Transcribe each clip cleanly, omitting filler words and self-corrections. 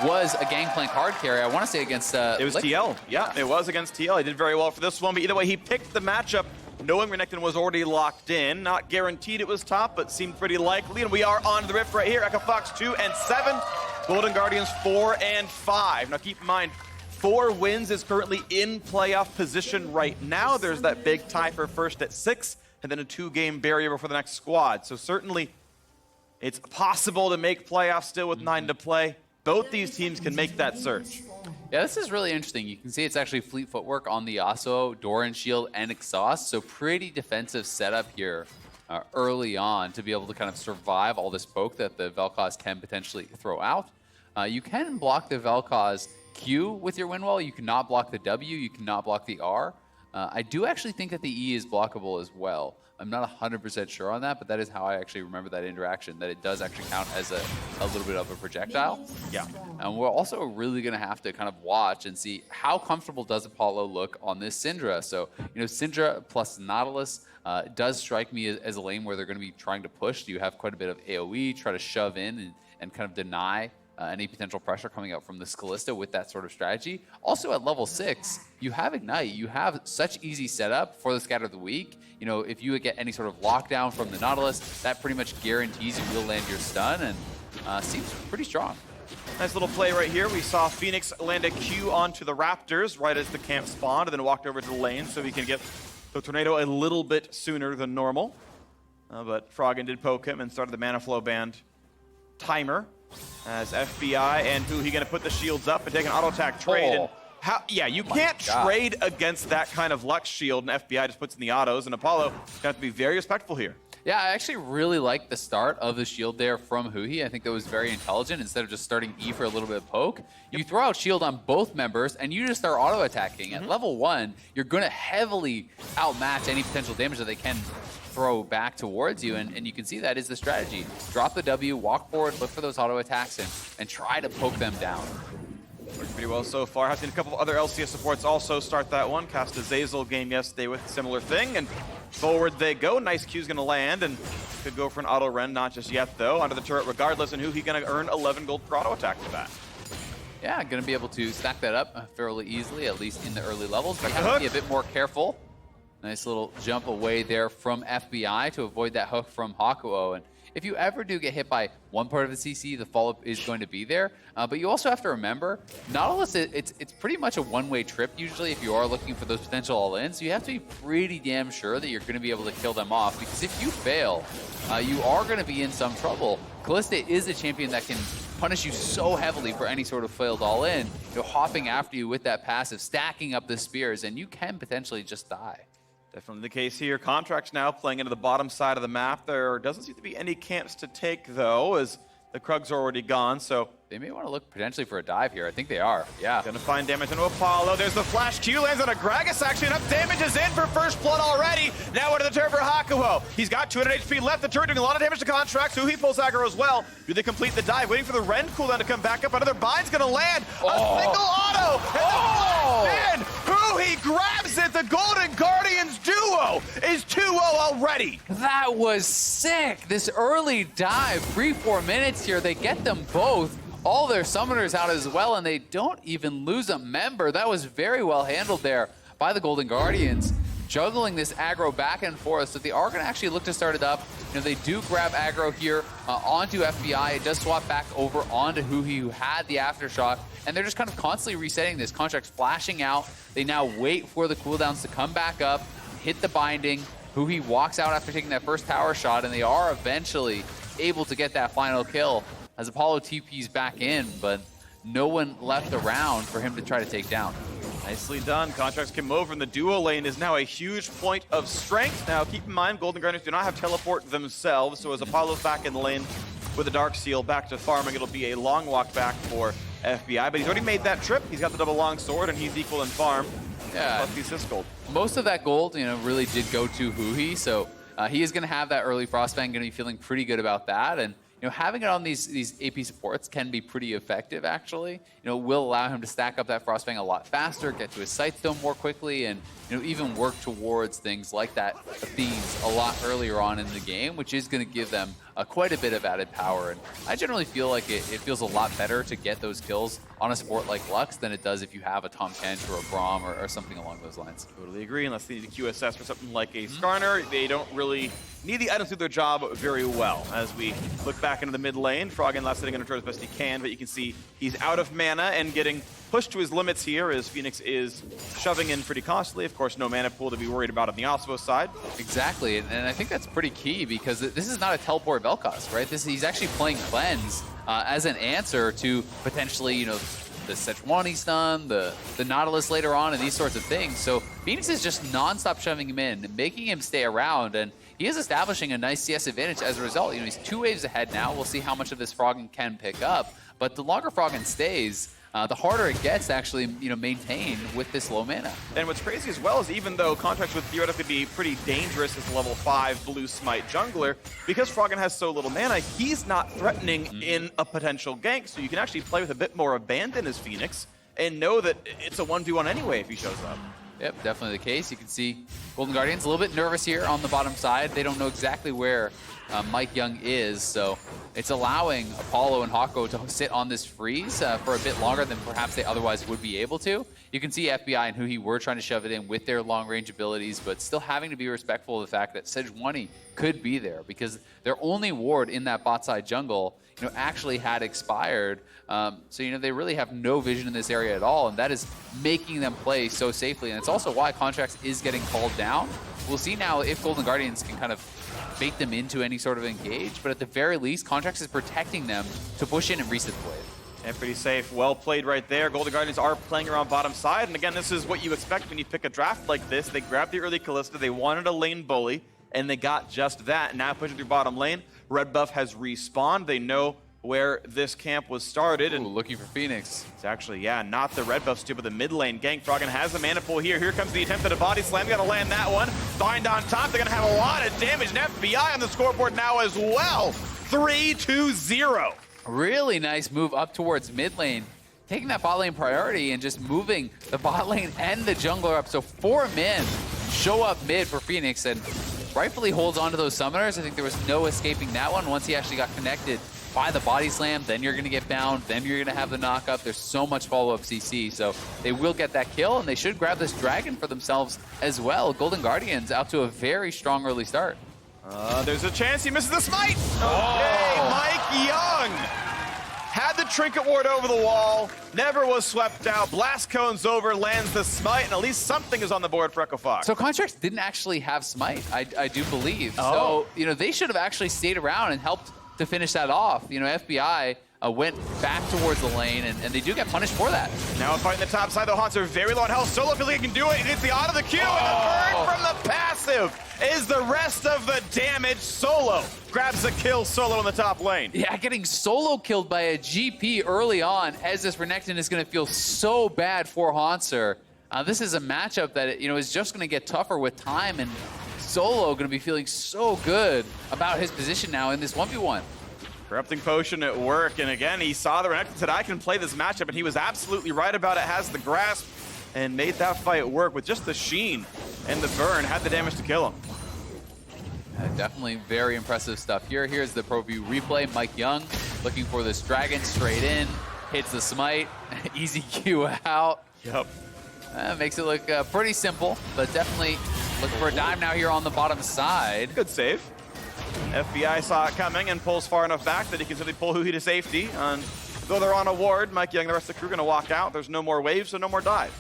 was a Gangplank hard carry. I want to say against it was Lick. TL. Yeah, it was against TL. He did very well for this one, but either way, he picked the matchup knowing Renekton was already locked in. Not guaranteed it was top, but seemed pretty likely. And we are on the rift right here. Echo Fox 2 and 7. Golden Guardians 4 and 5. Now keep in mind, 4 wins is currently in playoff position right now. There's that big tie for first at 6, and then a 2-game barrier before the next squad. So certainly, it's possible to make playoffs still with 9 to play. Both these teams can make that surge. Yeah, this is really interesting. You can see it's actually fleet footwork on the Yasuo, Doran Shield, and Exhaust. So pretty defensive setup here early on to be able to kind of survive all this poke that the Vel'Koz can potentially throw out. You can block the Vel'Koz Q with your wind wall. You cannot block the W. You cannot block the R. I do actually think that the E is blockable as well. I'm not 100% sure on that, but that is how I actually remember that interaction, that it does actually count as a little bit of a projectile. Yeah. And we're also really going to have to kind of watch and see how comfortable does Apollo look on this Syndra. So, you know, Syndra plus Nautilus does strike me as a lane where they're going to be trying to push. You have quite a bit of AoE, try to shove in and kind of deny any potential pressure coming out from the Kalista with that sort of strategy. Also at level 6, you have Ignite. You have such easy setup for the Scatter of the Weak. You know, if you get any sort of lockdown from the Nautilus, that pretty much guarantees you will land your stun, and seems pretty strong. Nice little play right here. We saw Fenix land a Q onto the Raptors right as the camp spawned, and then walked over to the lane so he can get the Tornado a little bit sooner than normal. But Froggen did poke him and started the mana flow band timer. As FBI and Huhi going to put the shields up and take an auto attack trade. Oh. And you can't trade against that kind of Lux shield, and FBI just puts in the autos, and Apollo have to be very respectful here. Yeah, I actually really like the start of the shield there from Huhi. I think that was very intelligent. Instead of just starting E for a little bit of poke, you throw out shield on both members, and you just start auto-attacking. At level 1, you're going to heavily outmatch any potential damage that they can throw back towards you, and you can see that is the strategy. Drop the W, walk forward, look for those auto attacks, and try to poke them down. Worked pretty well so far. Have seen a couple of other LCS supports also start that one. Cast a Zeyzal game yesterday with a similar thing, and forward they go. Nice Q's gonna land, and could go for an auto Ren, not just yet though. Onto the turret regardless, and Huhi gonna earn 11 gold per auto attack for that. Yeah, gonna be able to stack that up fairly easily, at least in the early levels. But you have to be a bit more careful. Nice little jump away there from FBI to avoid that hook from Hakuho. And if you ever do get hit by one part of the CC, the follow-up is going to be there. But you also have to remember, Nautilus, it's pretty much a one-way trip usually if you are looking for those potential all-ins. So you have to be pretty damn sure that you're going to be able to kill them off, because if you fail, you are going to be in some trouble. Kalista is a champion that can punish you so heavily for any sort of failed all-in, you know, hopping after you with that passive, stacking up the spears, and you can potentially just die. Definitely the case here. Contractz now playing into the bottom side of the map. There doesn't seem to be any camps to take, though, as the Krugs are already gone, so... They may want to look potentially for a dive here. I think they are, yeah. Gonna find damage on Apollo. There's the flash Q, lands on a Gragas, actually. Enough damage is in for first blood already. Now into the turret for Hakuho. He's got 200 HP left. The turret doing a lot of damage to Contractz. Huhi pulls aggro as well. Do they complete the dive? Waiting for the Ren cooldown to come back up. Another bind's gonna land. A single auto! And the flash in! Huhi grabs it! The Golden Guardians duo is 2-0 already! That was sick! This early dive, 3-4 minutes here, they get them both. All their summoners out as well, and they don't even lose a member. That was very well handled there by the Golden Guardians, juggling this aggro back and forth. So they are going to actually look to start it up. You know, they do grab aggro here onto FBI. It does swap back over onto Huhi, who had the aftershock, and they're just kind of constantly resetting this. Contract's flashing out. They now wait for the cooldowns to come back up, hit the binding. Huhi walks out after taking that first tower shot, and they are eventually able to get that final kill as Apollo TP's back in, but no one left around for him to try to take down. Nicely done. Contractz came over, and the duo lane is now a huge point of strength. Now, keep in mind, Golden Guardians do not have teleport themselves, so as Apollo's back in the lane with a Dark Seal back to farming, it'll be a long walk back for FBI, but he's already made that trip. He's got the double long sword, and he's equal in farm. Yeah. Plus the assist gold. Most of that gold, you know, really did go to Huhi, so he is going to have that early Frostbang, going to be feeling pretty good about that, and you know, having it on these AP supports can be pretty effective, actually. You know, will allow him to stack up that Frostbang a lot faster, get to his Sightstone more quickly, and you know, even work towards things like that Thieves a lot earlier on in the game, which is going to give them quite a bit of added power. And I generally feel like it feels a lot better to get those kills on a support like Lux than it does if you have a Tom Kent or a Braum or something along those lines. Totally agree, unless they need a QSS for something like a Skarner. They don't really need the items to do their job very well. As we look back into the mid lane, Froggen last sitting under turret as best he can, but you can see he's out of mana and getting pushed to his limits here as Fenix is shoving in pretty costly. Of course, no mana pool to be worried about on the Yasuo side. Exactly, and I think that's pretty key because this is not a teleport Vel'Koz, right? He's actually playing Cleanse as an answer to potentially, you know, the Sejuani stun, the Nautilus later on, and these sorts of things. So Fenix is just non-stop shoving him in, making him stay around, and he is establishing a nice CS advantage as a result. You know, he's 2 waves ahead now. We'll see how much of this Froggen can pick up, but the longer Froggen stays, the harder it gets to actually, you know, maintain with this low mana. And what's crazy as well is even though Contractz would theoretically be pretty dangerous as a level 5 blue smite jungler, because Froggen has so little mana, he's not threatening in a potential gank, so you can actually play with a bit more abandon as Fenix and know that it's a 1v1 anyway if he shows up. Yep, definitely the case. You can see Golden Guardians a little bit nervous here on the bottom side. They don't know exactly where MikeYeung is, so it's allowing Apollo and Hakuho to sit on this freeze for a bit longer than perhaps they otherwise would be able to. You can see FBI and Huhi were trying to shove it in with their long-range abilities, but still having to be respectful of the fact that Sejuani could be there because their only ward in that bot side jungle, you know, actually had expired. So, you know, they really have no vision in this area at all, and that is making them play so safely. And it's also why Contractz is getting called down. We'll see now if Golden Guardians can kind of bait them into any sort of engage, but at the very least, Contractz is protecting them to push in and reset the wave. And pretty safe. Well played right there. Golden Guardians are playing around bottom side, and again, this is what you expect when you pick a draft like this. They grabbed the early Kalista, they wanted a lane bully, and they got just that. Now pushing through bottom lane, Red Buff has respawned. They know where this camp was started. Ooh, and looking for Fenix. It's actually, yeah, not the red buff stew, but the mid lane gank. Froggen has the mana pool here. Here comes the attempt at a body slam. Gotta land that one. Bind on top. They're gonna have a lot of damage. And FBI on the scoreboard now as well. 3-2-0. Really nice move up towards mid lane. Taking that bot lane priority and just moving the bot lane and the jungler up. So 4 men show up mid for Fenix and rightfully holds on to those summoners. I think there was no escaping that one once he actually got connected by the body slam. Then you're going to get bound, then you're going to have the knock-up. There's so much follow-up CC, so they will get that kill, and they should grab this dragon for themselves as well. Golden Guardians out to a very strong early start. There's a chance he misses the smite. Okay, MikeYeung had the trinket ward over the wall, never was swept out. Blast cone's over, lands the smite, and at least something is on the board for Echofox. So Contractz didn't actually have smite, I do believe. Oh. So, you know, they should have actually stayed around and helped to finish that off. You know, FBI went back towards the lane, and they do get punished for that. Now fighting the top side, the Hauntzer very low on health. Solo feels like he can do it. He gets the auto, the Q, and the burn from the passive is the rest of the damage. Solo grabs the kill solo in the top lane. Yeah, getting solo killed by a GP early on as this Renekton is going to feel so bad for Hauntzer. This is a matchup that, you know, is just going to get tougher with time, and Solo going to be feeling so good about his position now in this 1v1. Corrupting Potion at work, and again, he saw the Renekton, said, I can play this matchup, and he was absolutely right about it, has the grasp, and made that fight work with just the sheen and the burn, had the damage to kill him. Definitely very impressive stuff here. Here's the Pro View replay. MikeYeung looking for this dragon straight in, hits the smite, easy Q out. Yep. Makes it look pretty simple, but definitely looking for a dive now here on the bottom side. Good save. FBI saw it coming and pulls far enough back that he can simply pull Huhi to safety. Though they're on a ward, MikeYeung and the rest of the crew are going to walk out. There's no more waves, so no more dive.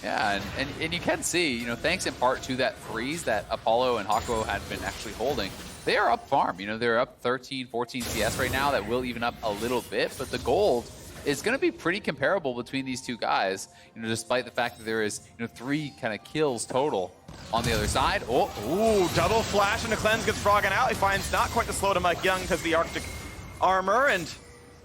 Yeah, and you can see, you know, thanks in part to that freeze that Apollo and Hakuho had been actually holding, they are up farm. You know, they're up 13, 14 CS right now. That will even up a little bit, but the gold is going to be pretty comparable between these two guys, you know, despite the fact that there is, you know, 3 kind of kills total on the other side. Oh, ooh, double flash and the cleanse gets Froggen out. He finds not quite the slow to MikeYeung because the Arctic armor and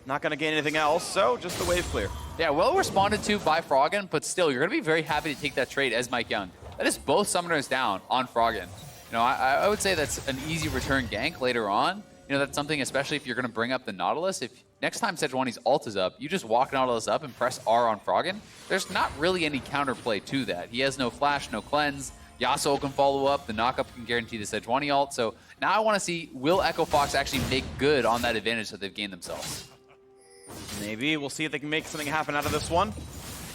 not going to gain anything else, so just the wave clear. Yeah, well responded to by Froggen, but still, you're going to be very happy to take that trade as MikeYeung. That is both summoners down on Froggen. You know, I would say that's an easy return gank later on. You know, that's something, especially if you're going to bring up the Nautilus. If next time Sejuani's ult is up, you just walk Nautilus up and press R on Froggen. There's not really any counterplay to that. He has no flash, no cleanse, Yasuo can follow up. The knockup can guarantee the Sejuani ult. So now I want to see, will Echo Fox actually make good on that advantage that they've gained themselves? Maybe. We'll see if they can make something happen out of this one.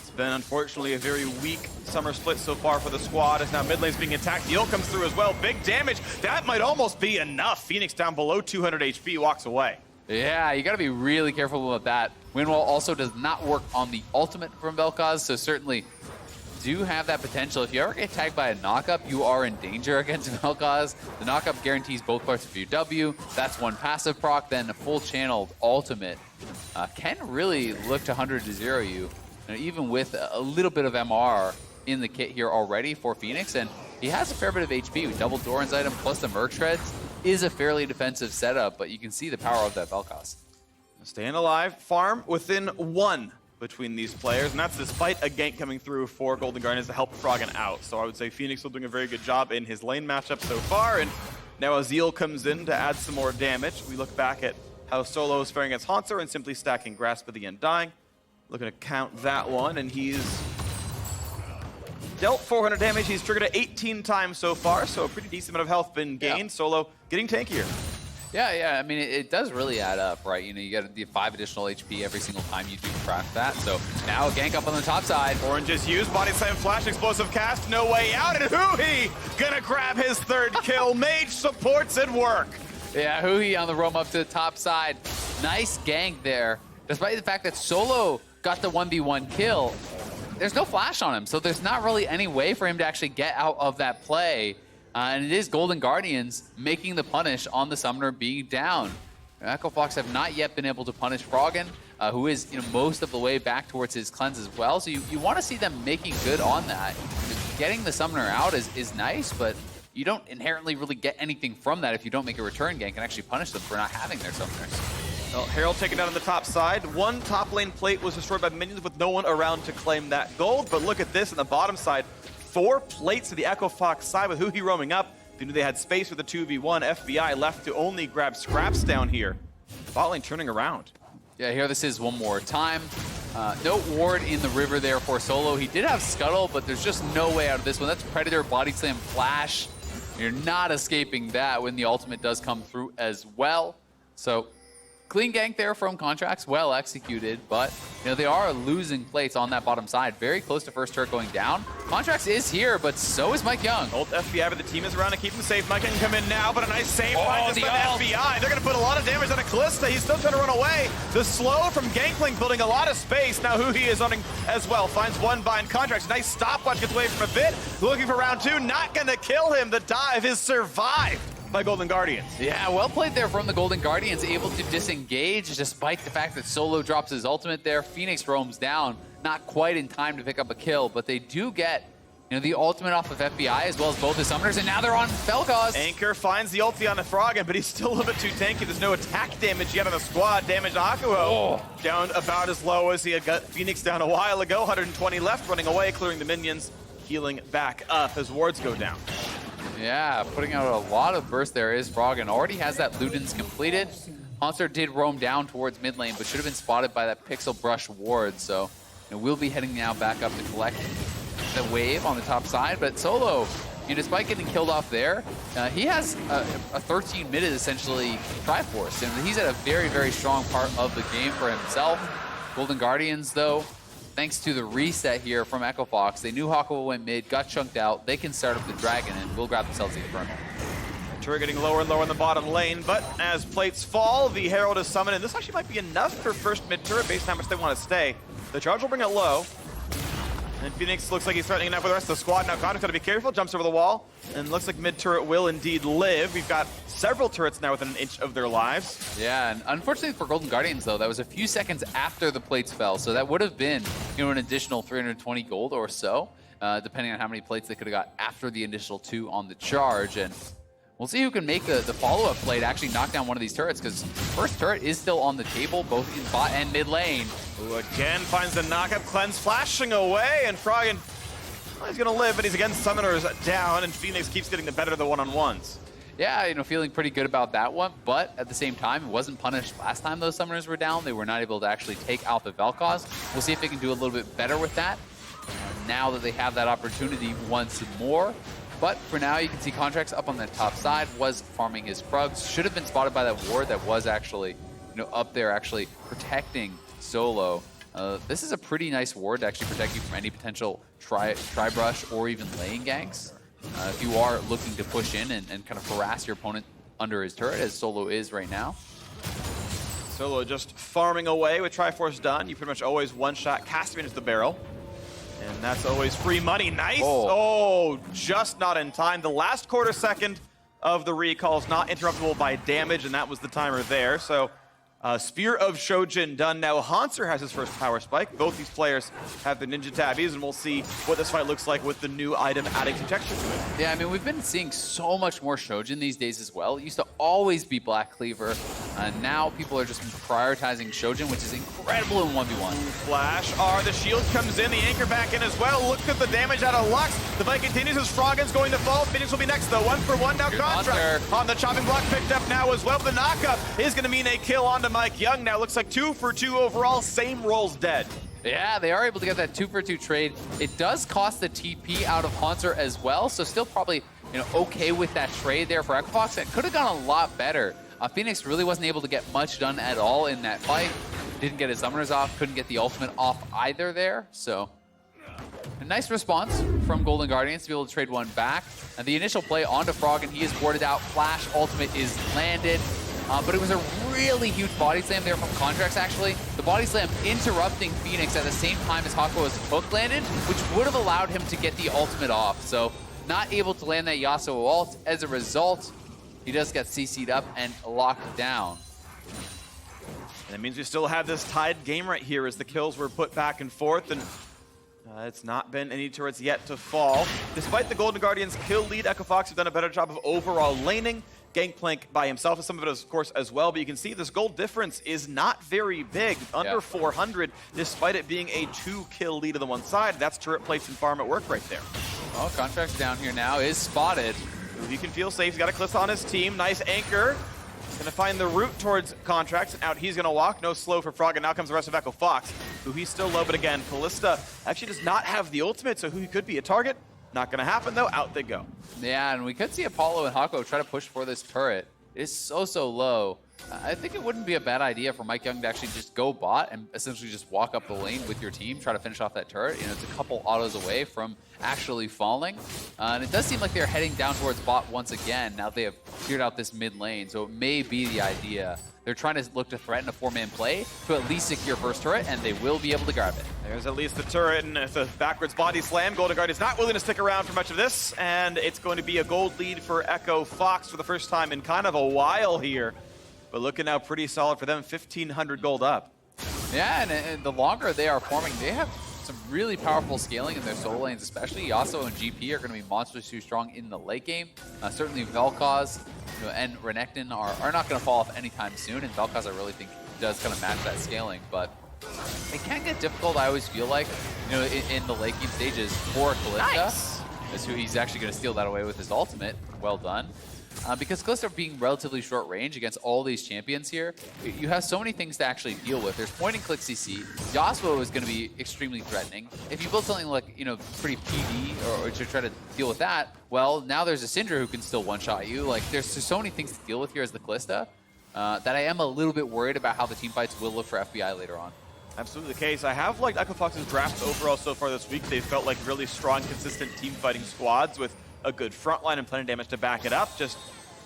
It's been, unfortunately, a very weak summer split so far for the squad, as now mid lane's being attacked. The ult comes through as well. Big damage. That might almost be enough. Fenix down below 200 HP, walks away. Yeah, you got to be really careful about that. Windwall also does not work on the ultimate from Vel'Koz, so certainly do have that potential. If you ever get tagged by a knockup, you are in danger against Vel'Koz. The knockup guarantees both parts of your W. That's one passive proc, then a full channeled ultimate can really look to 100 to 0 you. Even with a little bit of MR in the kit here already for Fenix, and he has a fair bit of HP with double Doran's item plus the Merc Shreds. Is a fairly defensive setup, but you can see the power of that Vel'Koz. Staying alive, farm within 1 between these players, and that's despite a gank coming through for Golden Guardians to help Froggen out. So I would say Fenix still doing a very good job in his lane matchup so far, and now Azil comes in to add some more damage. We look back at how Solo is faring against Hauntzer and simply stacking Grasp at the end dying. Looking to count that one, and he's dealt 400 damage. He's triggered it 18 times so far, so a pretty decent amount of health been gained. Yeah. Solo getting tankier. Yeah, I mean, it does really add up, right? You know, you get the 5 additional HP every single time you do craft that. So now a gank up on the top side. Orange is used, body slam, flash, explosive cast, no way out, and Huhi gonna grab his 3rd kill. Mage supports at work. Yeah, Huhi on the roam up to the top side. Nice gank there. Despite the fact that Solo got the 1v1 kill, there's no flash on him, so there's not really any way for him to actually get out of that play. And it is Golden Guardians making the punish on the Summoner being down. Echo Fox have not yet been able to punish Froggen, who is most of the way back towards his cleanse as well. So you want to see them making good on that. Getting the Summoner out is nice, but you don't inherently really get anything from that if you don't make a return gank and actually punish them for not having their Summoners. Well, Herald taken out on the top side. 1 top lane plate was destroyed by minions with no one around to claim that gold. But look at this on the bottom side. 4 plates to the Echo Fox side with Huhi roaming up. They knew they had space with the 2v1. FBI left to only grab scraps down here. Bot lane turning around. Yeah, here this is one more time. No ward in the river there for Solo. He did have Scuttle, but there's just no way out of this one. That's Predator, Body Slam, Flash. You're not escaping that when the ultimate does come through as well. So clean gank there from Contractz, well executed, but they are losing plates on that bottom side. Very close to first turret going down. Contractz is here, but so is MikeYeung. Old FBI, but the team is around to keep him safe. MikeYeung can come in now, but a nice save by the FBI. They're going to put a lot of damage on a Kalista. He's still trying to run away. The slow from Gangplank building a lot of space. Now Huhi is running as well. Finds one bind. Contractz. Nice stopwatch, gets away from a bit. Looking for round 2. Not going to kill him. The dive is survived by Golden Guardians. Yeah, well played there from the Golden Guardians, able to disengage despite the fact that Solo drops his ultimate there. Fenix roams down, not quite in time to pick up a kill, but they do get the ultimate off of FBI as well as both the summoners, and now they're on Vel'Koz. Anchor finds the ulti on the Froggen, but he's still a little bit too tanky. There's no attack damage yet on the squad. Damage to Hakuho. Down about as low as he had got Fenix down a while ago. 120 left, running away, clearing the minions, healing back up as wards go down. Yeah, putting out a lot of burst there is Froggen. Already has that Ludens completed. Hauntzer did roam down towards mid lane, but should have been spotted by that Pixel Brush ward. So we'll be heading now back up to collect the wave on the top side. But Solo, despite getting killed off there, he has a 13-minute essentially Triforce. And he's at a very, very strong part of the game for himself. Golden Guardians, though, thanks to the reset here from Echo Fox, they knew Hakuho went mid, got chunked out. They can start up the Dragon and will grab themselves the Infernal. Turret getting lower and lower in the bottom lane, but as plates fall, the Herald is summoned, and this actually might be enough for first mid turret based on how much they want to stay. The charge will bring it low, and Fenix looks like he's threatening enough with the rest of the squad. Now Contractz got to be careful, jumps over the wall, and looks like mid turret will indeed live. We've got several turrets now within an inch of their lives. Yeah, and unfortunately for Golden Guardians, though, that was a few seconds after the plates fell, so that would have been an additional 320 gold or so, depending on how many plates they could have got after the initial 2 on the charge. And we'll see who can make the follow-up play to actually knock down one of these turrets, because first turret is still on the table, both in bot and mid lane. Who again finds the knockup, cleanse flashing away, and Froggen, he's going to live, but he's against summoners down, and Fenix keeps getting the better of the one-on-ones. Yeah, feeling pretty good about that one, but at the same time, it wasn't punished last time those summoners were down. They were not able to actually take out the Vel'Koz. We'll see if they can do a little bit better with that now that they have that opportunity once more. But for now, you can see Contractz up on the top side, was farming his Frogs. Should have been spotted by that ward that was actually, up there actually protecting Solo. This is a pretty nice ward to actually protect you from any potential tri-brush or even laying ganks. If you are looking to push in and kind of harass your opponent under his turret, as Solo is right now. Solo just farming away with Triforce done. You pretty much always one-shot casting into the barrel. And that's always free money. Nice. Oh, just not in time. The last quarter second of the recall is not interruptible by damage, and that was the timer there. So Spear of Shojin done. Now Hauntzer has his first power spike. Both these players have the ninja tabbies, and we'll see what this fight looks like with the new item adding some texture to it. Yeah, I mean, we've been seeing so much more Shojin these days as well. It used to always be Black Cleaver. Now people are just prioritizing Shojin, which is incredible in 1v1. Flash, the shield comes in, the anchor back in as well. Look at the damage out of Lux. The fight continues as Froggen's going to fall. Fenix will be next though. 1-for-1 now. Contractz on the chopping block picked up now as well. The knockup is going to mean a kill onto MikeYeung. Now looks like 2-for-2 overall. Same roles dead. Yeah, they are able to get that 2-for-2 trade. It does cost the TP out of Hauntzer as well, so still probably okay with that trade there for EpicLOL. It could have gone a lot better. Fenix really wasn't able to get much done at all in that fight. Didn't get his summoners off, couldn't get the ultimate off either there. So a nice response from Golden Guardians to be able to trade one back. And the initial play onto Froggen, he is warded out. Flash ultimate is landed. But it was a really huge body slam there from Contractz, actually. The body slam interrupting Fenix at the same time as Hakuho's hook landed, which would have allowed him to get the ultimate off. So not able to land that Yasuo ult. As a result, he does get CC'd up and locked down. And that means we still have this tied game right here as the kills were put back and forth, and it's not been any turrets yet to fall. Despite the Golden Guardians' kill lead, EpicLOL have done a better job of overall laning. Gangplank by himself, and some of it, of course, as well. But you can see this gold difference is not very big, under 400, despite it being a 2-kill lead on the one side. That's turret place and farm at work right there. Oh, Contractz down here now is spotted. He can feel safe. He's got a Kalista on his team. Nice anchor. Gonna find the route towards Contractz, and out he's gonna walk. No slow for Froggen. Now comes the rest of EpicLOL. Huhi's still low, but again, Kalista actually does not have the ultimate, so Huhi could be a target. Not gonna happen though, out they go. Yeah, and we could see Apollo and Hakuho try to push for this turret. It is so low. I think it wouldn't be a bad idea for MikeYeung to actually just go bot and essentially just walk up the lane with your team, try to finish off that turret. It's a couple autos away from actually falling. And it does seem like they're heading down towards bot once again. Now they have cleared out this mid lane, so it may be the idea. They're trying to look to threaten a 4-man play to at least secure first turret, and they will be able to grab it. There's at least the turret, and it's a backwards body slam. Golden Guardians not willing to stick around for much of this, and it's going to be a gold lead for EpicLOL for the first time in kind of a while here. But looking now pretty solid for them, 1,500 gold up. Yeah, and the longer they are forming, they have some really powerful scaling in their solo lanes, especially Yasuo and GP are going to be monstrously strong in the late game. Certainly Vel'Koz and Renekton are not going to fall off anytime soon, and Vel'Koz I really think does kind of match that scaling, but it can get difficult, I always feel like, in the late game stages for Kalista. Nice. As he's actually going to steal that away with his ultimate. Well done. Because Kalista being relatively short range against all these champions here, you have so many things to actually deal with. There's point and click CC. Yasuo is going to be extremely threatening. If you build something like, pretty PD or to try to deal with that, well, now there's a Syndra who can still one-shot you. Like, there's so many things to deal with here as the Kalista that I am a little bit worried about how the team fights will look for FBI later on. Absolutely the case. I have liked EpicLOL's drafts overall so far this week. They felt like really strong, consistent team fighting squads with a good front line and plenty of damage to back it up. Just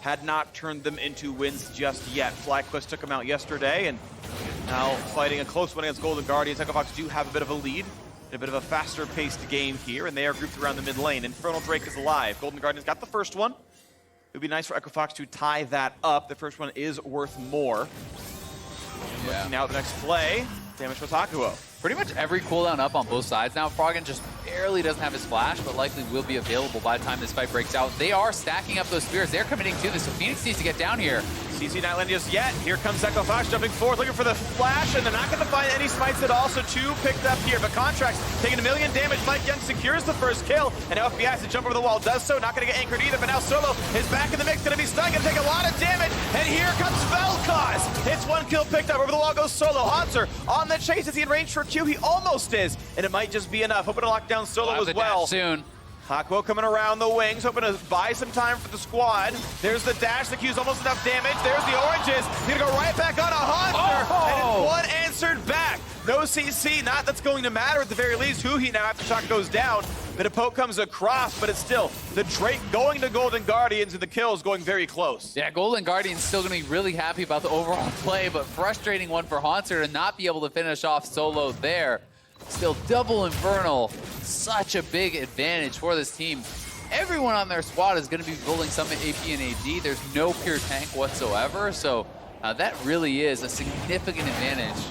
had not turned them into wins just yet. FlyQuest took them out yesterday, and now fighting a close one against Golden Guardians. EpicLOL do have a bit of a lead, a bit of a faster-paced game here, and they are grouped around the mid lane. Infernal Drake is alive. Golden Guardians got the first one. It would be nice for EpicLOL to tie that up. The first one is worth more. Yeah. Looking now at the next play, damage with Hakuho. Pretty much every cooldown up on both sides now. Froggen just barely doesn't have his flash, but likely will be available by the time this fight breaks out. They are stacking up those spears. They're committing to this, so Fenix needs to get down here. CC not landing just yet. Here comes EpicLOL jumping forward, looking for the flash, and they're not going to find any smites at all, so 2 picked up here. But Contractz taking 1 million damage. MikeYeung secures the first kill, and now FBI has to jump over the wall. Does so, not going to get anchored either, but now Solo is back in the mix, going to be stunned, going to take a lot of damage, and here comes Vel'Koz. It's 1 kill picked up. Over the wall goes Solo. Hauntzer on the chase. Is he in range for Q? He almost is, and it might just be enough. Hoping to lock down Solo as well. Soon. Hakuho coming around the wings, hoping to buy some time for the squad. There's the dash. The Q's almost enough damage. There's the oranges. He's gonna go right back on a Haunter. And it's one answered back. No CC, not that's going to matter at the very least. Huhi now after Shock goes down. Bit of poke comes across, but it's still the Drake going to Golden Guardians and the kills going very close. Yeah, Golden Guardian's still going to be really happy about the overall play, but frustrating one for Hauntzer to not be able to finish off solo there. Still double Infernal, such a big advantage for this team. Everyone on their squad is going to be building some AP and AD. There's no pure tank whatsoever, so that really is a significant advantage.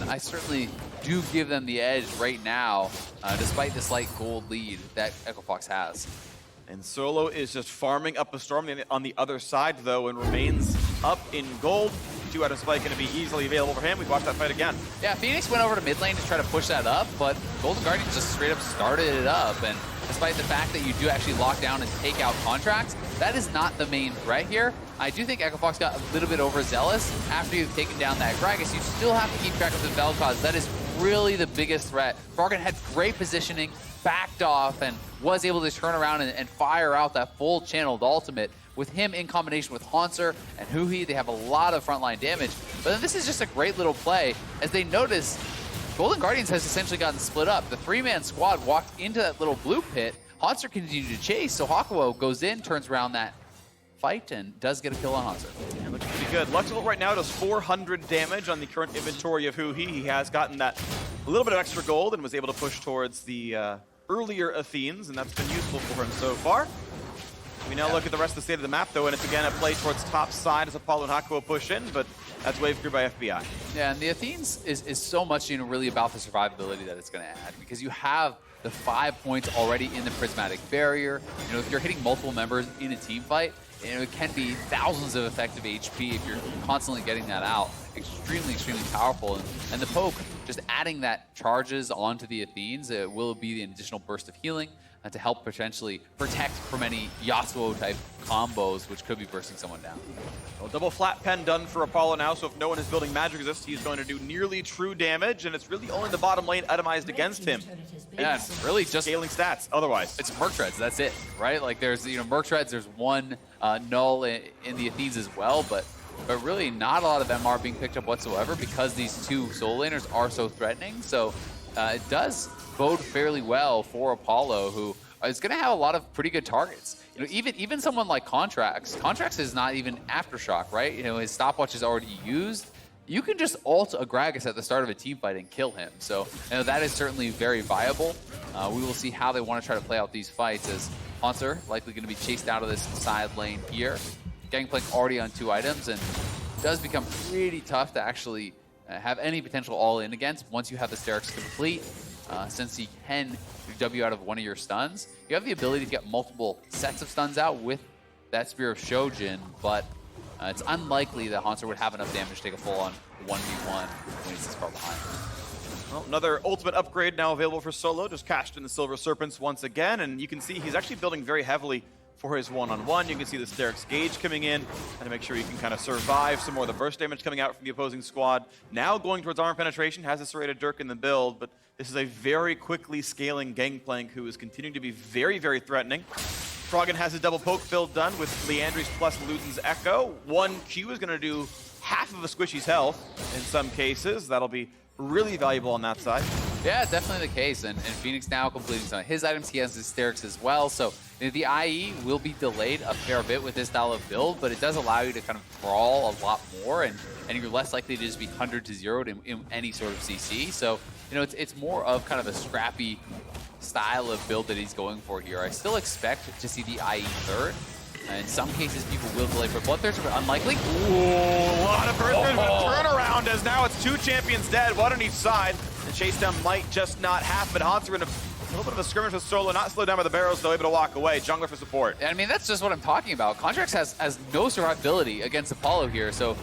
And I certainly do give them the edge right now, despite the slight gold lead that EpicLOL has. And Solo is just farming up a storm on the other side, though, and remains up in gold. 2 out of Spike going to be easily available for him. We watch that fight again. Yeah, Fenix went over to mid lane to try to push that up, but Golden Guardian just straight up started it up. And despite the fact that you do actually lock down and take out Contractz, that is not the main threat here. I do think EpicLOL got a little bit overzealous. After you've taken down that Gragas, you still have to keep track of the Vel'Koz. That is really the biggest threat. Froggen had great positioning, backed off, and was able to turn around and fire out that full channeled ultimate. With him in combination with Hauntzer and Huhi, they have a lot of frontline damage. But then this is just a great little play as they notice Golden Guardians has essentially gotten split up. The 3-man squad walked into that little blue pit. Hauntzer continued to chase, so Hakuho goes in, turns around that fight, and does get a kill on Hauntzer. Yeah, looks pretty good. Luxel right now does 400 damage on the current inventory of Huhi. He has gotten that a little bit of extra gold and was able to push towards the earlier Athenes, and that's been useful for him so far. We now look at the rest of the state of the map, though, and it's again a play towards top side as Apollo and Hakuho push in, but that's wave through by FBI. Yeah, and the Athenes is so much, really about the survivability that it's going to add, because you have the 5 points already in the prismatic barrier. If you're hitting multiple members in a team fight, it can be thousands of effective HP if you're constantly getting that out. Extremely, extremely powerful. And the poke, just adding that charges onto the Athenes, it will be an additional burst of healing to help potentially protect from any Yasuo-type combos, which could be bursting someone down. Well, double flat pen done for Apollo now, so if no one is building magic resist, he's going to do nearly true damage, and it's really only the bottom lane itemized against him. Yeah, it's really just scaling stats otherwise. It's Merc Treads, that's it, right? Like there's, Merc Treads, there's one null in the Athenes as well, but really not a lot of MR being picked up whatsoever because these two solo laners are so threatening. So it does bode fairly well for Apollo, who is going to have a lot of pretty good targets. Even someone like Contractz. Contractz is not even Aftershock, right? His stopwatch is already used. You can just ult a Gragas at the start of a team fight and kill him. So that is certainly very viable. We will see how they want to try to play out these fights, as Hauntzer likely going to be chased out of this side lane here. Gangplank already on 2 items, and it does become pretty tough to actually have any potential all-in against once you have the Sterix complete. Since he can W out of one of your stuns, you have the ability to get multiple sets of stuns out with that Spear of Shojin, but it's unlikely that Hauntzer would have enough damage to take a full-on 1v1 when he's this far behind. Well, another ultimate upgrade now available for Solo, just cashed in the Silver Serpents once again, and you can see he's actually building very heavily for his one-on-one. You can see the Sterix Gauge coming in, and to make sure you can kind of survive some more of the burst damage coming out from the opposing squad. Now going towards armor penetration, has a serrated Dirk in the build, but this is a very quickly scaling Gangplank who is continuing to be very, very threatening. Froggen has his double poke build done with Leandri's plus Luden's Echo. 1 Q is going to do half of a Squishy's health in some cases. That'll be really valuable on that side. Yeah, definitely the case. And Fenix now completing some of his items. He has his Sterix as well. So the IE will be delayed a fair bit with this style of build, but it does allow you to kind of brawl a lot more, and you're less likely to just be 100 to 0'd in any sort of CC. So, it's more of kind of a scrappy style of build that he's going for here. I still expect to see the IE third. In some cases, people will delay for Bloodthirst, but unlikely. Ooh, a lot of burst turnaround as now it's 2 champions dead, 1 on each side. The chase down might just not happen, but Hauntzer in a little bit of a skirmish with Solo, not slowed down by the barrels, though able to walk away. Jungler for support. I mean, that's just what I'm talking about. Contractz has no survivability against Apollo here, so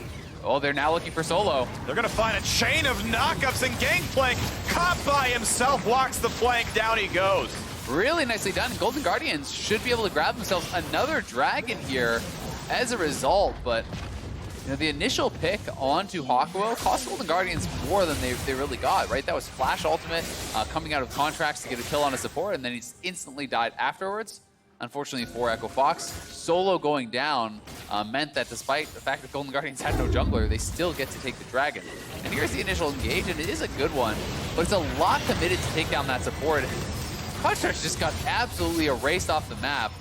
they're now looking for Solo. They're going to find a chain of knockups, and Gangplank, caught by himself, walks the flank, down he goes. Really nicely done. Golden Guardians should be able to grab themselves another dragon here as a result, but You know, the initial pick onto Hakuho cost Golden Guardians more than they really got, right? That was Flash ultimate coming out of Contractz to get a kill on a support, and then he's instantly died afterwards. Unfortunately for Echo Fox, solo going down meant that despite the fact that Golden Guardians had no jungler, they still get to take the dragon. And here's the initial engage, and it is a good one, but it's a lot committed to take down that support. Contractz just got absolutely erased off the map.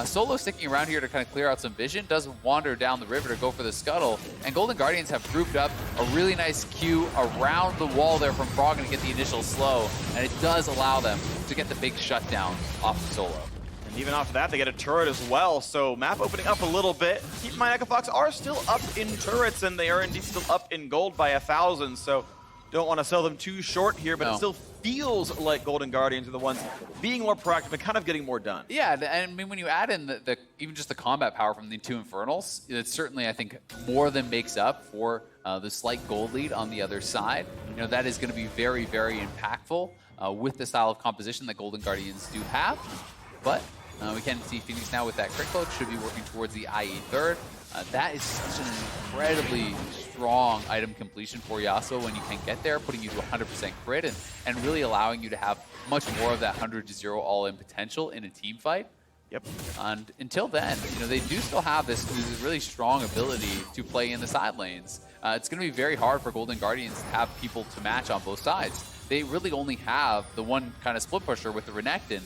Solo sticking around here to kind of clear out some vision, does wander down the river to go for the scuttle, and Golden Guardians have grouped up a really nice Q around the wall there from Froggen to get the initial slow, and it does allow them to get the big shutdown off of Solo. And even after that, they get a turret as well, so map opening up a little bit. Keep in mind, Echo Fox are still up in turrets, and they are indeed still up in gold by 1,000, so don't want to sell them too short here, but it still feels like Golden Guardians are the ones being more proactive and kind of getting more done. Yeah, and I mean, when you add in the even just the combat power from the two Infernals, it certainly, I think, more than makes up for the slight gold lead on the other side. You know, that is going to be very, very impactful with the style of composition that Golden Guardians do have. But we can see Fenix now with that crit cloak, should be working towards the IE third. That is such an incredibly strong item completion for Yasuo when you can get there, putting you to 100% crit and really allowing you to have much more of that 100-0 all-in potential in a team fight. Yep. And until then, you know, they do still have this really strong ability to play in the side lanes. It's going to be very hard for Golden Guardians to have people to match on both sides. They really only have the one kind of split pusher with the Renekton.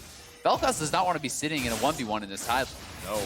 Vel'Koz does not want to be sitting in a 1v1 in this side. No.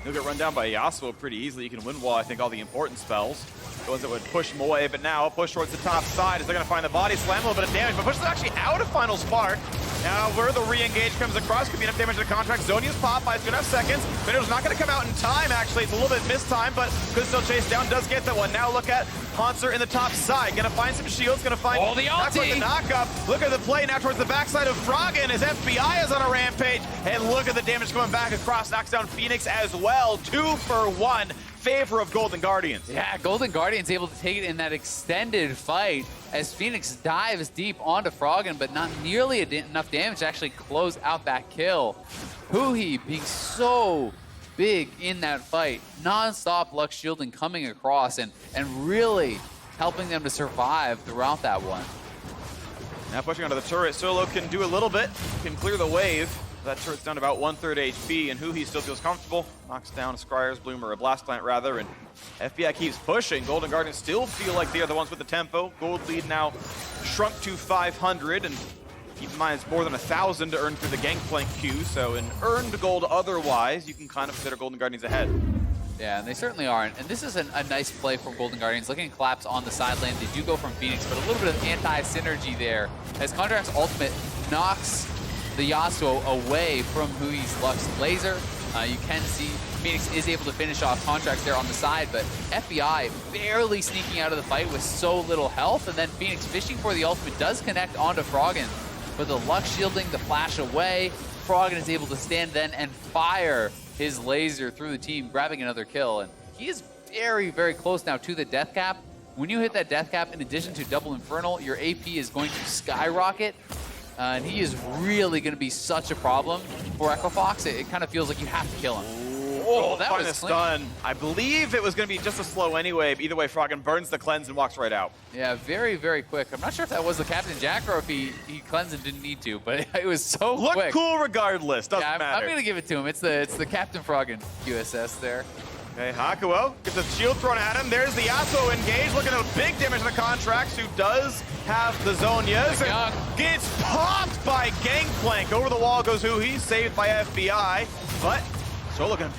He'll get run down by Yasuo pretty easily. You can win wall, I think, all the important spells. The ones that would push him away, but now push towards the top side as they're going to find the body slam, a little bit of damage, but push them actually out of Final Spark. Now, where the re-engage comes across, could be enough damage to the Contractz. Zonia's pop by 2.5 seconds. Minno's not going to come out in time, actually. It's a little bit mistimed, but could still chase down, does get that one. Now look at Hauntzer in the top side. Going to find some shields, going to find the ulti. The knock-up. Look at the play now towards the backside of Froggen as FBI is on a rampage. And look at the damage coming back across, knocks down Fenix as well. 2 for 1. Favor of Golden Guardians. Yeah, Golden Guardians able to take it in that extended fight as Fenix dives deep onto Froggen, but not nearly enough damage to actually close out that kill. Huhi being so big in that fight, non-stop Lux shielding coming across and really helping them to survive throughout that one. Now pushing onto the turret, Solo can do a little bit, can clear the wave. That turret's down to about 1/3 HP, and Huhi still feels comfortable. Knocks down a Scryer's Bloom, or a Blast Plant rather, and FBI keeps pushing. Golden Guardians still feel like they are the ones with the tempo. Gold lead now shrunk to 500, and keep in mind it's more than 1,000 to earn through the Gangplank queue, so in earned gold otherwise, you can kind of consider Golden Guardians ahead. Yeah, and they certainly aren't. And this is a nice play from Golden Guardians. Looking at collapse on the side lane, they do go from Fenix, but a little bit of anti-synergy there as Contractz ultimate knocks the Yasuo away from Hui's Lux laser. You can see Fenix is able to finish off Contractz there on the side, but FBI barely sneaking out of the fight with so little health, and then Fenix fishing for the ultimate does connect onto Froggen, but the Lux shielding, the flash away, Froggen is able to stand then and fire his laser through the team, grabbing another kill, and he is very, very close now to the death cap. When you hit that death cap, in addition to double Infernal, your AP is going to skyrocket. And he is really going to be such a problem for Echo Fox. It kind of feels like you have to kill him. Oh, that was done. I believe it was going to be just a slow anyway. But either way, Froggen burns the cleanse and walks right out. Yeah, very, very quick. I'm not sure if that was the Captain Jack or if he cleansed and didn't need to, but it was so quick. Looked cool regardless. Doesn't matter. I'm going to give it to him. It's the Captain Froggen QSS there. Okay, Hakuho gets a shield thrown at him. There's the Yasuo engage, looking at a big damage on the Contractz, who does have the Zonias. Gets popped by Gangplank. Over the wall goes Huhi, saved by FBI. But Solo gonna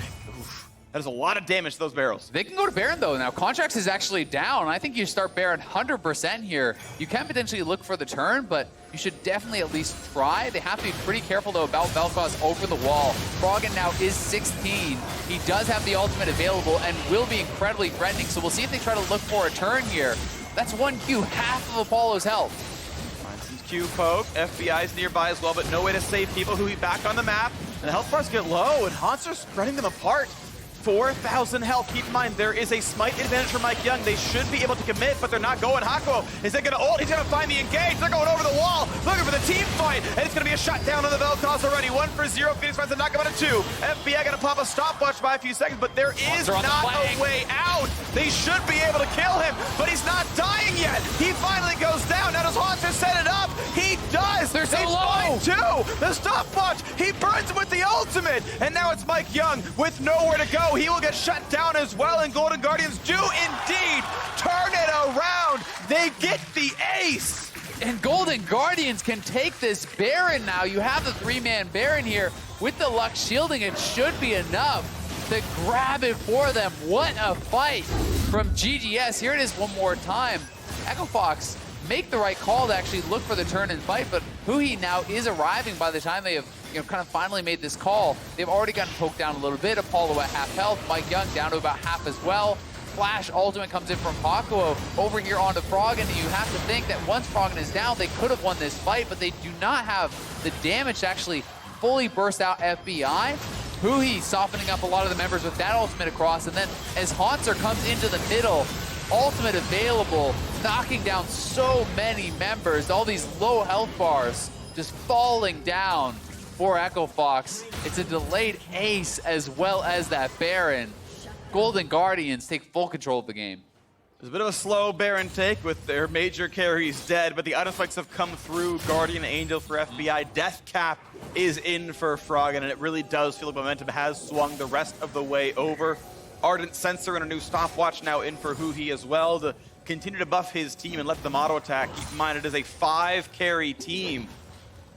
that is a lot of damage to those barrels. They can go to Baron though now. Contractz is actually down. I think you start Baron 100% here. You can potentially look for the turn, but you should definitely at least try. They have to be pretty careful though about Vel'Koz over the wall. Froggen now is 16. He does have the ultimate available and will be incredibly threatening. So we'll see if they try to look for a turn here. That's 1 Q, half of Apollo's health. Finds some Q poke. FBI's nearby as well, but no way to save people. Huhi back on the map. And the health bars get low, and Hauntzer's spreading them apart. 4,000 health. Keep in mind, there is a smite advantage for MikeYeung. They should be able to commit, but they're not going. Hakuho, is it gonna ult? He's gonna find the engage. They're going over the wall, looking for the team fight, and it's gonna be a shutdown on the Vel'Koz already. 1 for 0. Fenix finds a knock out of 2. FBI gonna pop a stopwatch by a few seconds, but there is not a way out. They should be able to kill him, but he's not dying yet. He finally goes down. Now does Hauntzer set it up? He does. They're so low. Too. The stopwatch. He burns him with the ultimate, and now it's MikeYeung with nowhere to go. He will get shut down as well, and Golden Guardians do indeed turn it around. They get the ace. And Golden Guardians can take this Baron now. You have the 3-man Baron here with the Lux shielding. It should be enough to grab it for them. What a fight from GGS. Here it is one more time. EchoFox make the right call to actually look for the turn and fight, but Huhi now is arriving by the time they have kind of finally made this call. They've already gotten poked down a little bit. Apollo at half health. MikeYeung down to about half as well. Flash ultimate comes in from Hakuho over here onto Froggen. And you have to think that once Froggen is down, they could have won this fight, but they do not have the damage to actually fully burst out FBI. Huhi softening up a lot of the members with that ultimate across, and then as Hauntzer comes into the middle, ultimate available, knocking down so many members, all these low health bars just falling down for EchoFox. It's a delayed ace as well as that Baron. Golden Guardians take full control of the game. There's a bit of a slow Baron take with their major carries dead, but the item spikes have come through. Guardian Angel for FBI. Death Cap is in for Froggen, and it really does feel like momentum has swung the rest of the way over. Ardent Sensor and a new stopwatch now in for Huhi as well to continue to buff his team and let them auto-attack. Keep in mind, it is a 5-carry team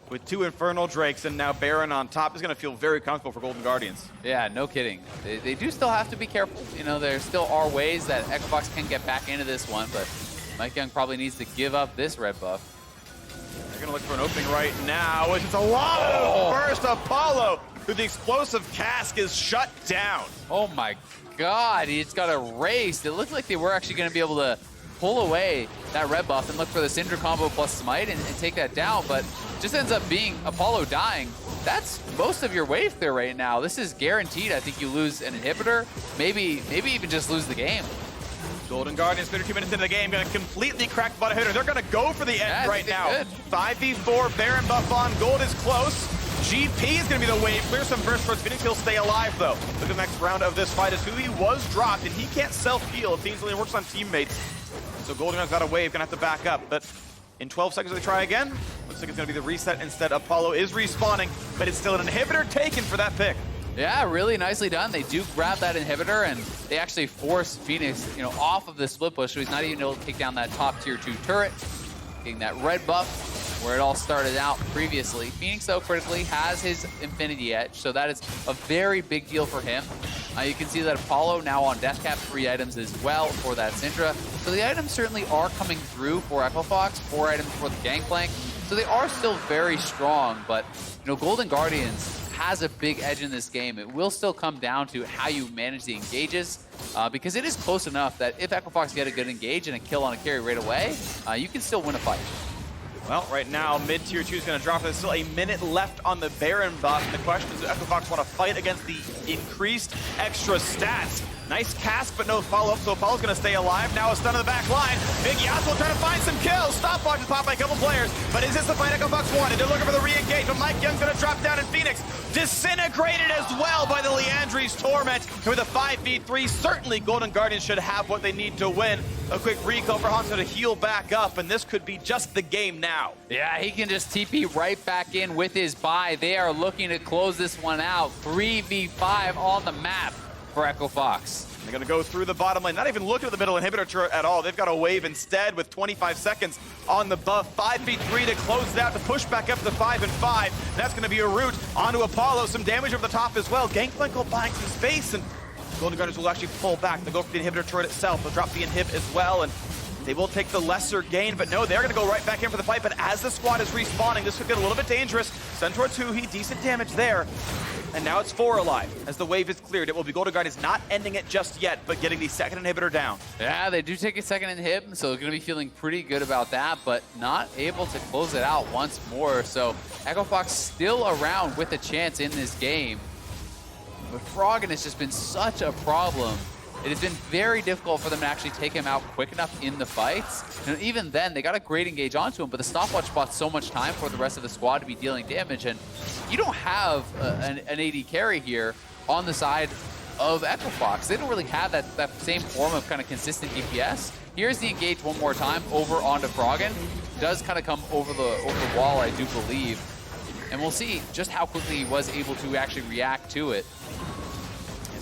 with 2 Infernal Drakes and now Baron on top. Is going to feel very comfortable for Golden Guardians. Yeah, no kidding. They do still have to be careful. You know, there still are ways that EchoFox can get back into this one, but MikeYeung probably needs to give up this red buff. They're going to look for an opening right now. It's a lot of burst. Apollo, who the explosive cask is shut down. Oh my God, he's got erased. It looked like they were actually going to be able to pull away that red buff and look for the Syndra combo plus Smite and take that down, but just ends up being Apollo dying. That's most of your wave clear right now. This is guaranteed. I think you lose an inhibitor, maybe even just lose the game. Golden Guardians, 32 minutes into the game, going to completely crack the bottom hitter. They're going to go for the end right now. Good. 5v4, Baron buff on, Gold is close. GP is going to be the wave. Clear some burst towards Phoenix. He'll stay alive, though. Look at the next round of this fight as Huhi was dropped, and he can't self-heal. It seems only works on teammates. So Golden Guardians got a wave, going to have to back up. But in 12 seconds, they try again. Looks like it's going to be the reset instead. Apollo is respawning, but it's still an inhibitor taken for that pick. Yeah, really nicely done. They do grab that inhibitor, and they actually force Phoenix, off of the split push, so he's not even able to take down that top tier 2 turret. Getting that red buff where it all started out previously. Phoenix, though, critically has his Infinity Edge, so that is a very big deal for him. You can see that Apollo now on Death Cap 3 items as well for that Syndra. So the items certainly are coming through for EchoFox, 4 items for the Gangplank. So they are still very strong, but Golden Guardians has a big edge in this game. It will still come down to how you manage the engages, because it is close enough that if EchoFox get a good engage and a kill on a carry right away, you can still win a fight. Well, right now, mid-tier 2 is going to drop. There's still a minute left on the Baron buff. The question is, do EchoFox want to fight against the increased extra stats? Nice cast, but no follow-up, so Apollo's going to stay alive. Now a stun in the back line. Big Yasuo trying to find some kills. Stopwatch is popped by a couple players, but is this the fight EchoFox wanted? They're looking for the re-engage, but MikeYeung's going to drop down, and Phoenix disintegrated as well by the Liandry's Torment. With a 5v3, certainly Golden Guardians should have what they need to win. A quick recall for Hauntzer to heal back up, and this could be just the game now. Yeah, he can just TP right back in with his buy. They are looking to close this one out. 3v5 on the map for EchoFox. They're going to go through the bottom lane, not even looking at the middle inhibitor turret at all. They've got a wave instead with 25 seconds on the buff. 5v3 to close it out, to push back up to 5 and 5. That's going to be a route onto Apollo. Some damage over the top as well. Gangplank will buying some space, and Golden Guardians will actually pull back. They'll go for the inhibitor turret itself. They'll drop the inhib as well, and they will take the lesser gain, but no, they're going to go right back in for the fight. But as the squad is respawning, this could get a little bit dangerous. Send towards Huhi, decent damage there. And now it's 4 alive. As the wave is cleared, it will be Golden Guardians not ending it just yet, but getting the second inhibitor down. Yeah, they do take a second inhib, so they're going to be feeling pretty good about that, but not able to close it out once more. So EchoFox still around with a chance in this game. But Froggen has just been such a problem. It has been very difficult for them to actually take him out quick enough in the fights. And even then, they got a great engage onto him, but the stopwatch bought so much time for the rest of the squad to be dealing damage, and you don't have an AD carry here on the side of EpicLOL. They don't really have that same form of kind of consistent DPS. Here's the engage one more time over onto Froggen. Does kind of come over the wall, I do believe. And we'll see just how quickly he was able to actually react to it.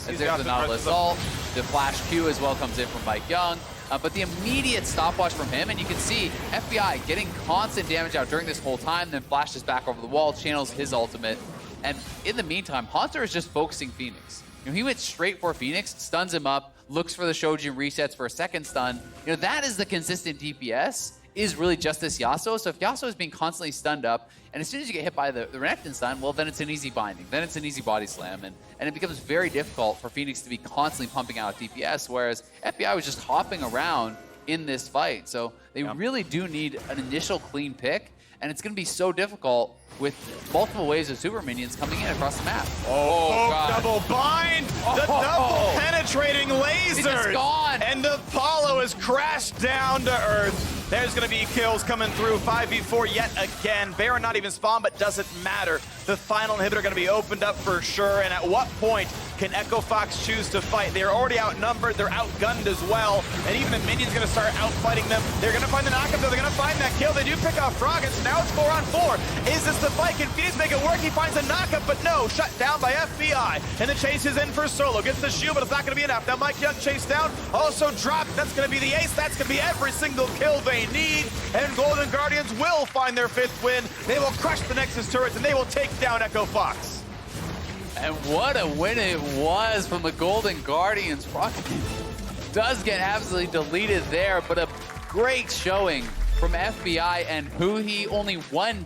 As there's the Nautilus ult, the flash Q as well comes in from MikeYeung. But the immediate stopwatch from him, and you can see FBI getting constant damage out during this whole time, then flashes back over the wall, channels his ultimate. And in the meantime, Hauntzer is just focusing Fenix. You know, he went straight for Fenix, stuns him up, looks for the Shojin resets for a second stun. You know, that is the consistent DPS, is really just this Yasuo. So if Yasuo is being constantly stunned up, and as soon as you get hit by the Renekton stun, well, then it's an easy binding. Then it's an easy body slam, and it becomes very difficult for Fenix to be constantly pumping out DPS, whereas FBI was just hopping around in this fight. So they really do need an initial clean pick, and it's going to be so difficult with multiple waves of super minions coming in across the map. Oh, God. Double bind! The double penetrating lasers! It's gone! And the Apollo has crashed down to Earth. There's going to be kills coming through. 5v4 yet again. Baron not even spawned, but doesn't matter. The final inhibitor going to be opened up for sure. And at what point can EchoFox choose to fight? They're already outnumbered. They're outgunned as well. And even the minions going to start outfighting them. They're going to find the knockup, though. They're going to find that kill. They do pick off Froggen, so now it's 4-on-4. Is this the fight? Can Phoenix make it work? He finds a knockup, but no. Shut down by FBI. And the chase is in for Solo. Gets the shield, but it's not going to be enough. Now MikeYeung chased down. Also dropped. That's going to be the ace. That's going to be every single kill they need. And Golden Guardians will find their 5th win. They will crush the Nexus turrets, and they will take down EchoFox. And what a win it was from the Golden Guardians. Froggen does get absolutely deleted there, but a great showing from FBI and Huhi. Only one